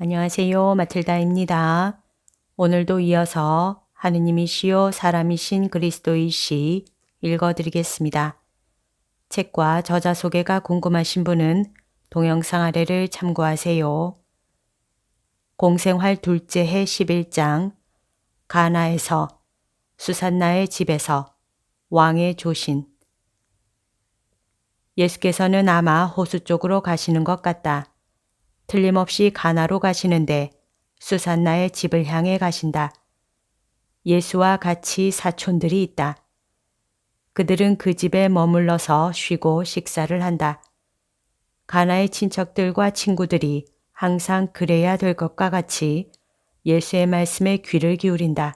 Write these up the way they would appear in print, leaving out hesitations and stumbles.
안녕하세요. 마틸다입니다. 오늘도 이어서 하느님이시요 사람이신 그리스도이시 읽어드리겠습니다. 책과 저자 소개가 궁금하신 분은 동영상 아래를 참고하세요. 공생활 둘째 해 11장 가나에서 수산나의 집에서 왕의 조신. 예수께서는 아마 호수 쪽으로 가시는 것 같다. 틀림없이 가나로 가시는데 수산나의 집을 향해 가신다. 예수와 같이 사촌들이 있다. 그들은 그 집에 머물러서 쉬고 식사를 한다. 가나의 친척들과 친구들이 항상 그래야 될 것과 같이 예수의 말씀에 귀를 기울인다.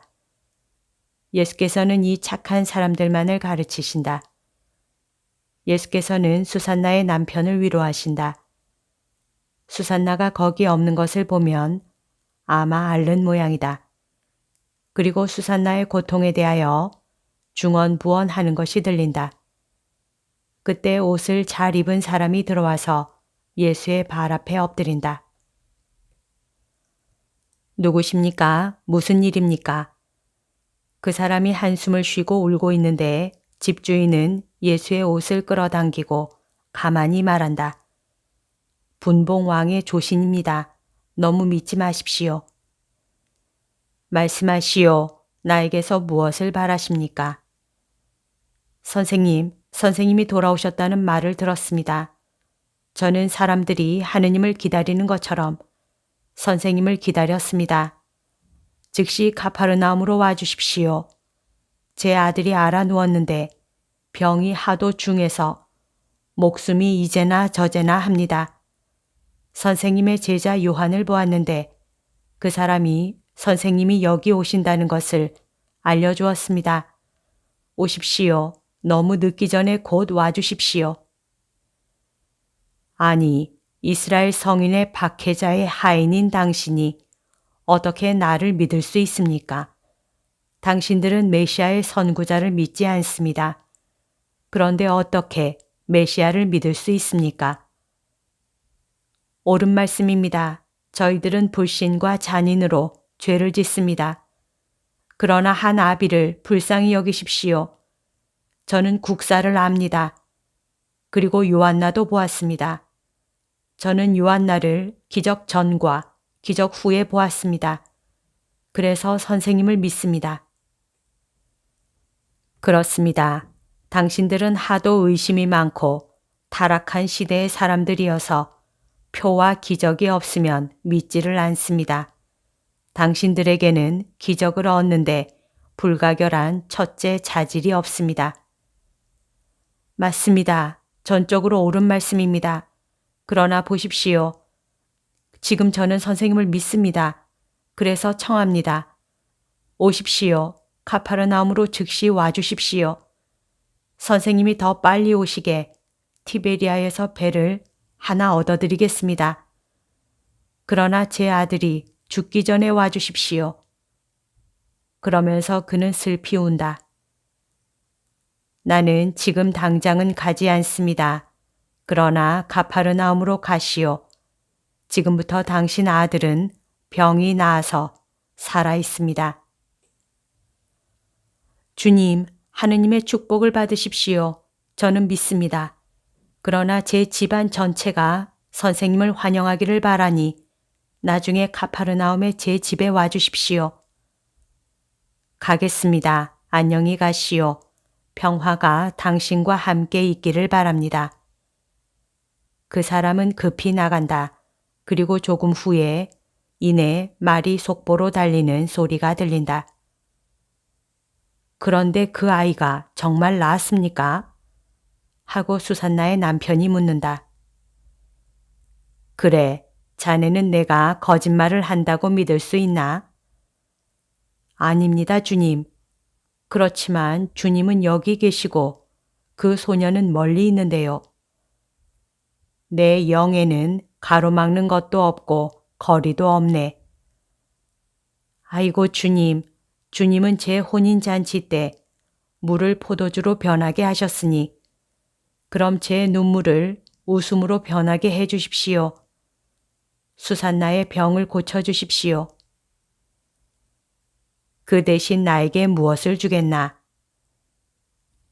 예수께서는 이 착한 사람들만을 가르치신다. 예수께서는 수산나의 남편을 위로하신다. 수산나가 거기 없는 것을 보면 아마 앓는 모양이다. 그리고 수산나의 고통에 대하여 중언부언하는 것이 들린다. 그때 옷을 잘 입은 사람이 들어와서 예수의 발 앞에 엎드린다. 누구십니까? 무슨 일입니까? 그 사람이 한숨을 쉬고 울고 있는데 집주인은 예수의 옷을 끌어당기고 가만히 말한다. 분봉왕의 조신입니다. 너무 믿지 마십시오. 말씀하시오. 나에게서 무엇을 바라십니까? 선생님이 돌아오셨다는 말을 들었습니다. 저는 사람들이 하느님을 기다리는 것처럼 선생님을 기다렸습니다. 즉시 가파르나움으로 와주십시오. 제 아들이 알아 누웠는데 병이 하도 중해서 목숨이 이제나 저제나 합니다. 선생님의 제자 요한을 보았는데 그 사람이 선생님이 여기 오신다는 것을 알려주었습니다. 오십시오. 너무 늦기 전에 곧 와주십시오. 아니, 이스라엘 성인의 박해자의 하인인 당신이 어떻게 나를 믿을 수 있습니까? 당신들은 메시아의 선구자를 믿지 않습니다. 그런데 어떻게 메시아를 믿을 수 있습니까? 옳은 말씀입니다. 저희들은 불신과 잔인으로 죄를 짓습니다. 그러나 한 아비를 불쌍히 여기십시오. 저는 국사를 압니다. 그리고 요한나도 보았습니다. 저는 요한나를 기적 전과 기적 후에 보았습니다. 그래서 선생님을 믿습니다. 그렇습니다. 당신들은 하도 의심이 많고 타락한 시대의 사람들이어서 표와 기적이 없으면 믿지를 않습니다. 당신들에게는 기적을 얻는데 불가결한 첫째 자질이 없습니다. 맞습니다. 전적으로 옳은 말씀입니다. 그러나 보십시오. 지금 저는 선생님을 믿습니다. 그래서 청합니다. 오십시오. 카파르나움으로 즉시 와주십시오. 선생님이 더 빨리 오시게 티베리아에서 배를 하나 얻어드리겠습니다. 그러나 제 아들이 죽기 전에 와주십시오. 그러면서 그는 슬피 운다. 나는 지금 당장은 가지 않습니다. 그러나 가파르나움으로 가시오. 지금부터 당신 아들은 병이 나아서 살아 있습니다. 주님, 하느님의 축복을 받으십시오. 저는 믿습니다. 그러나 제 집안 전체가 선생님을 환영하기를 바라니 나중에 카파르나움에 제 집에 와주십시오. 가겠습니다. 안녕히 가시오. 평화가 당신과 함께 있기를 바랍니다. 그 사람은 급히 나간다. 그리고 조금 후에 이내 말이 속보로 달리는 소리가 들린다. 그런데 그 아이가 정말 나았습니까? 하고 수산나의 남편이 묻는다. 그래, 자네는 내가 거짓말을 한다고 믿을 수 있나? 아닙니다, 주님. 그렇지만 주님은 여기 계시고 그 소녀는 멀리 있는데요. 내 영에는 가로막는 것도 없고 거리도 없네. 아이고 주님, 주님은 제 혼인잔치 때 물을 포도주로 변하게 하셨으니 그럼 제 눈물을 웃음으로 변하게 해 주십시오. 수산나의 병을 고쳐주십시오. 그 대신 나에게 무엇을 주겠나?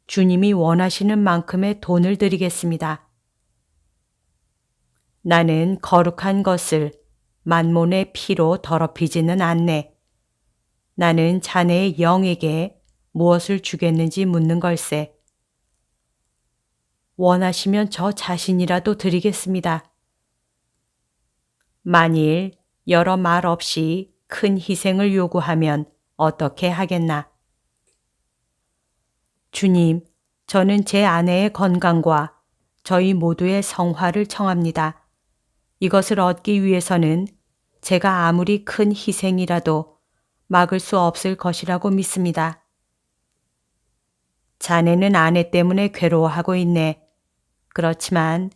주님이 원하시는 만큼의 돈을 드리겠습니다. 나는 거룩한 것을 만몬의 피로 더럽히지는 않네. 나는 자네의 영에게 무엇을 주겠는지 묻는 걸세. 원하시면 저 자신이라도 드리겠습니다. 만일 여러 말 없이 큰 희생을 요구하면 어떻게 하겠나? 주님, 저는 제 아내의 건강과 저희 모두의 성화를 청합니다. 이것을 얻기 위해서는 제가 아무리 큰 희생이라도 막을 수 없을 것이라고 믿습니다. 자네는 아내 때문에 괴로워하고 있네. 그렇지만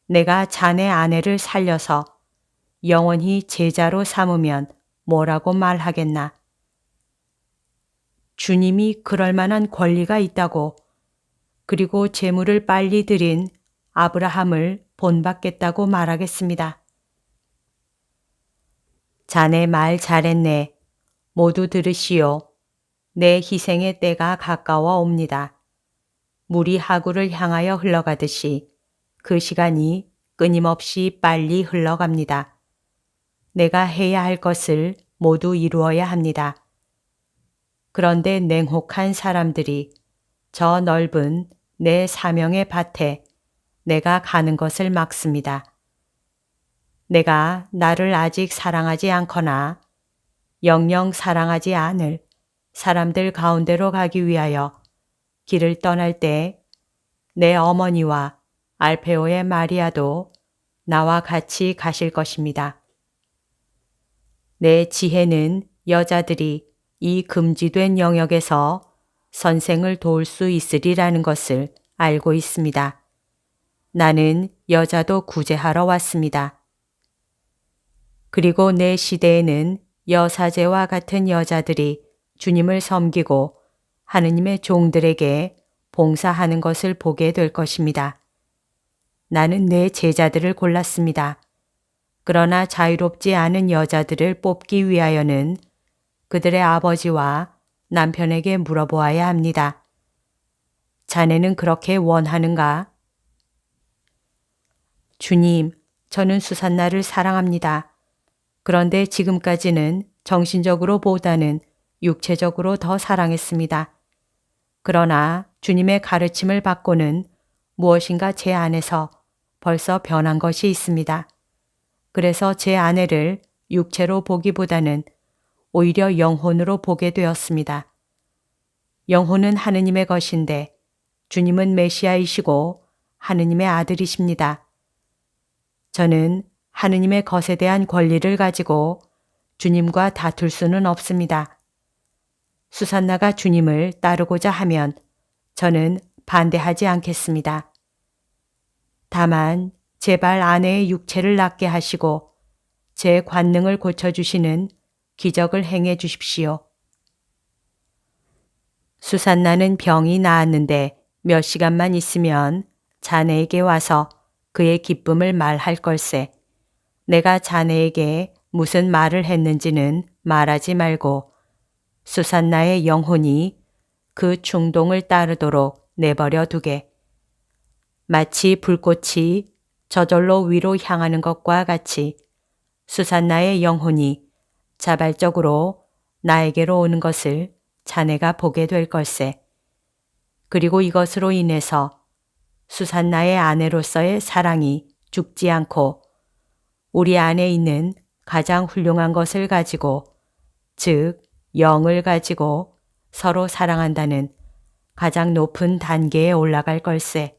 내가 자네 아내를 살려서 영원히 제자로 삼으면 뭐라고 말하겠나? 주님이 그럴 만한 권리가 있다고, 그리고 재물을 빨리 드린 아브라함을 본받겠다고 말하겠습니다. 자네 말 잘했네. 모두 들으시오. 내 희생의 때가 가까워 옵니다. 물이 하구를 향하여 흘러가듯이 그 시간이 끊임없이 빨리 흘러갑니다. 내가 해야 할 것을 모두 이루어야 합니다. 그런데 냉혹한 사람들이 저 넓은 내 사명의 밭에 내가 가는 것을 막습니다. 내가 나를 아직 사랑하지 않거나 영영 사랑하지 않을 사람들 가운데로 가기 위하여 길을 떠날 때 내 어머니와 알페오의 마리아도 나와 같이 가실 것입니다. 내 지혜는 여자들이 이 금지된 영역에서 선생을 도울 수 있으리라는 것을 알고 있습니다. 나는 여자도 구제하러 왔습니다. 그리고 내 시대에는 여사제와 같은 여자들이 주님을 섬기고 하느님의 종들에게 봉사하는 것을 보게 될 것입니다. 나는 내 제자들을 골랐습니다. 그러나 자유롭지 않은 여자들을 뽑기 위하여는 그들의 아버지와 남편에게 물어보아야 합니다. 자네는 그렇게 원하는가? 주님, 저는 수산나를 사랑합니다. 그런데 지금까지는 정신적으로보다는 육체적으로 더 사랑했습니다. 그러나 주님의 가르침을 받고는 무엇인가 제 안에서 벌써 변한 것이 있습니다. 그래서 제 아내를 육체로 보기보다는 오히려 영혼으로 보게 되었습니다. 영혼은 하느님의 것인데 주님은 메시아이시고 하느님의 아들이십니다. 저는 하느님의 것에 대한 권리를 가지고 주님과 다툴 수는 없습니다. 수산나가 주님을 따르고자 하면 저는 반대하지 않겠습니다. 다만 제발 아내의 육체를 낫게 하시고 제 관능을 고쳐주시는 기적을 행해 주십시오. 수산나는 병이 나았는데 몇 시간만 있으면 자네에게 와서 그의 기쁨을 말할 걸세. 내가 자네에게 무슨 말을 했는지는 말하지 말고 수산나의 영혼이 그 충동을 따르도록 내버려 두게. 마치 불꽃이 저절로 위로 향하는 것과 같이 수산나의 영혼이 자발적으로 나에게로 오는 것을 자네가 보게 될 걸세. 그리고 이것으로 인해서 수산나의 아내로서의 사랑이 죽지 않고 우리 안에 있는 가장 훌륭한 것을 가지고, 즉 영을 가지고 서로 사랑한다는 가장 높은 단계에 올라갈 걸세.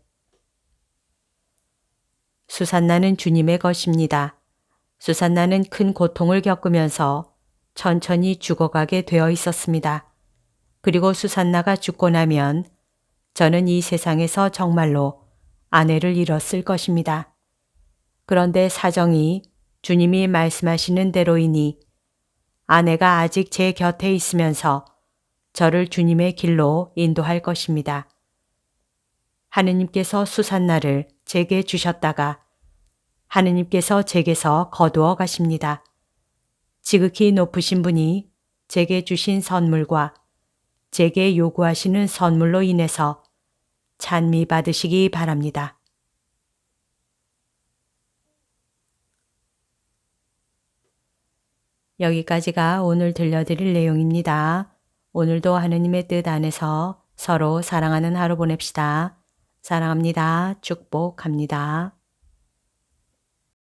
수산나는 주님의 것입니다. 수산나는 큰 고통을 겪으면서 천천히 죽어가게 되어 있었습니다. 그리고 수산나가 죽고 나면 저는 이 세상에서 정말로 아내를 잃었을 것입니다. 그런데 사정이 주님이 말씀하시는 대로이니 아내가 아직 제 곁에 있으면서 저를 주님의 길로 인도할 것입니다. 하느님께서 수산나를 제게 주셨다가 하느님께서 제게서 거두어 가십니다. 지극히 높으신 분이 제게 주신 선물과 제게 요구하시는 선물로 인해서 찬미 받으시기 바랍니다. 여기까지가 오늘 들려드릴 내용입니다. 오늘도 하느님의 뜻 안에서 서로 사랑하는 하루 보냅시다. 사랑합니다. 축복합니다.